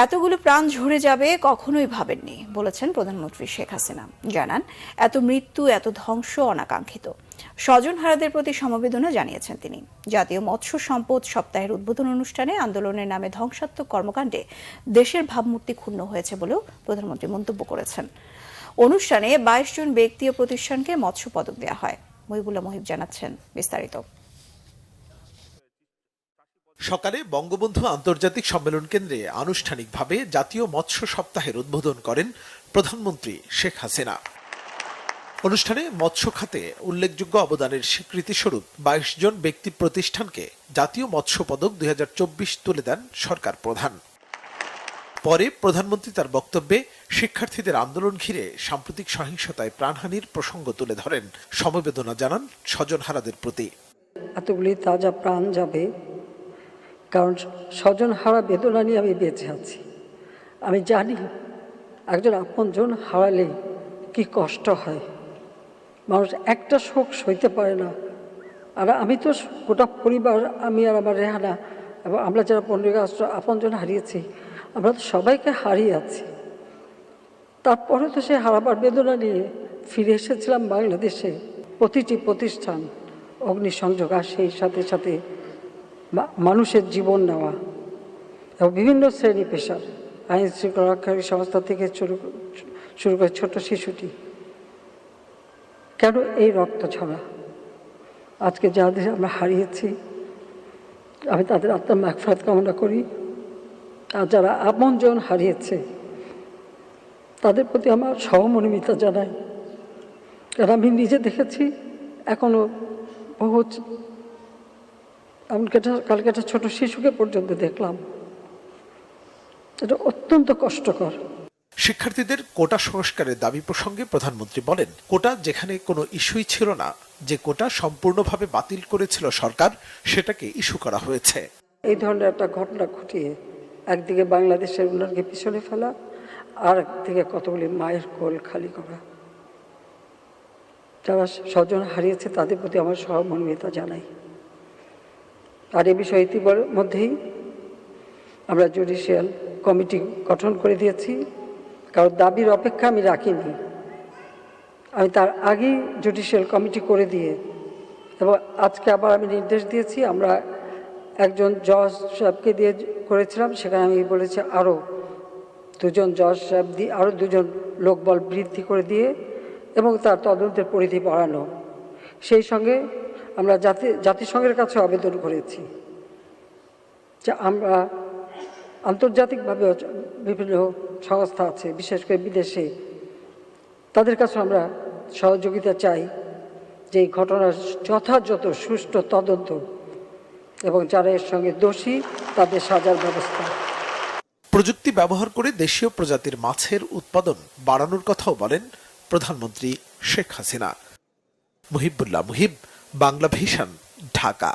এতগুলো প্রাণ ঝরে যাবে কখনোই ভাবেননি বলেছেন প্রধানমন্ত্রী শেখ হাসিনা। জানান, এত মৃত্যু, এত ধ্বংস অনাকাঙ্ক্ষিত। স্বজনহারাদের প্রতি সমবেদনা জানিয়েছেন তিনি। জাতীয় মৎস্য সম্পদ সপ্তাহের উদ্বোধন অনুষ্ঠানে আন্দোলনের নামে ধ্বংসাত্মক কর্মকাণ্ডে দেশের ভাবমূর্তি ক্ষুণ্ণ হয়েছে বলেও প্রধানমন্ত্রী মন্তব্য করেছেন। অনুষ্ঠানে 22 জন ব্যক্তি ও প্রতিষ্ঠানকে মৎস্য পদক দেওয়া হয়। মহিবুল্লাহ মহিব জানাচ্ছেন বিস্তারিত। সকালে বঙ্গবন্ধু আন্তর্জাতিক সম্মেলন কেন্দ্রে আনুষ্ঠানিকভাবে জাতীয় মৎস্য সপ্তাহের উদ্বোধন করেন প্রধানমন্ত্রী শেখ হাসিনা। অনুষ্ঠানে মৎস্য খাতে উল্লেখযোগ্য অবদানের স্বীকৃতিস্বরূপ 22 জন ব্যক্তি প্রতিষ্ঠানকে জাতীয় মৎস্য পদক 2024 তুলে দেন সরকার প্রধান। পরে প্রধানমন্ত্রী তার বক্তব্যে শিক্ষার্থীদের আন্দোলন ঘিরে সাম্প্রতিক সহিংসতায় প্রাণহানির প্রসঙ্গ তুলে ধরেন, সমবেদনা জানান স্বজনহারাদের প্রতি। এতগুলি তাজা প্রাণ যাবে, কারণ স্বজনহারা বেদনা নিয়ে আমি বেঁচে আছি। আমি জানি একজন আপনজন হারালে কি কষ্ট হয়, মানুষ একটা শোক সইতে পারে না। আর আমি তো গোটা পরিবার, আমি আর আমার রেহানা এবং আমরা যারা 15 আগস্ট আপনজন হারিয়েছি, আমরা তো সবাইকে হারিয়ে আছি। তারপরে তো সে হারাবার বেদনা নিয়ে ফিরে এসেছিলাম বাংলাদেশে। প্রতিটি প্রতিষ্ঠান অগ্নিসংযোগ, আর সেই সাথে সাথে মানুষের জীবন নেওয়া এবং বিভিন্ন শ্রেণী পেশার আইন শৃঙ্খলা রক্ষাকারী সংস্থা থেকে শুরু করে ছোট শিশুটি। কেন এই রক্ত ঝরা? আজকে যাদের আমরা হারিয়েছি, আমি তাদের আত্মার মাগফিরাত কামনা করি। আর যারা আপনজন হারিয়েছে তাদের প্রতি আমার সহমর্মিতা জানাই। কারণ আমি নিজে দেখেছি, এখনো বহু, এমনকি কালকে একটা ছোট শিশুকে পর্যন্ত দেখলাম। এটা অত্যন্ত কষ্টকর। শিক্ষার্থীদের কোটা সংস্কারের দাবি প্রসঙ্গে প্রধানমন্ত্রী বলেন, কোটা যেখানে কোনো ইস্যুই ছিল না, যে কোটা সম্পূর্ণভাবে বাতিল করেছিল সরকার, সেটাকে ইস্যু করা হয়েছে। এই ধরনের একটা ঘটনা ঘটিয়ে একদিকে বাংলাদেশের উন্নয়নকে পিছনে ফেলা, আর একদিকে কতগুলি মায়ের কোল খালি করা। যারা স্বজন হারিয়েছে তাদের প্রতি আমার সহমর্মিতা জানাই। আর এ বিষয়ে ইতিমধ্যেই আমরা জুডিশিয়াল কমিটি গঠন করে দিয়েছি। কারণ দাবির অপেক্ষা আমি রাখিনি, আমি তার আগেই জুডিশিয়াল কমিটি করে দিয়ে, এবং আজকে আবার আমি নির্দেশ দিয়েছি। আমরা একজন জজ সাহেবকে দিয়ে করেছিলাম, সেখানে আমি বলেছি আরও 2 জন জজ সাহেব দিয়ে, আরও 2 জন লোকবল বৃদ্ধি করে দিয়ে এবং তার তদন্তের পরিধি বাড়ানো। সেই সঙ্গে আমরা জাতিসংঘের কাছে আবেদন করেছি যে আমরা আন্তর্জাতিকভাবে বিভিন্ন সংস্থা আছে, বিশেষ করে বিদেশে, তাদের কাছে আমরা সহযোগিতা চাই যে এই ঘটনার যথাযথ সুষ্ঠু তদন্ত এবং যারা এর সঙ্গে দোষী তাদের সাজার ব্যবস্থা। প্রযুক্তি ব্যবহার করে দেশীয় প্রজাতির মাছের উৎপাদন বাড়ানোর কথাও বলেন প্রধানমন্ত্রী শেখ হাসিনা। মহিবুল্লাহ মুহিব, বাংলা ভিশন, ঢাকা।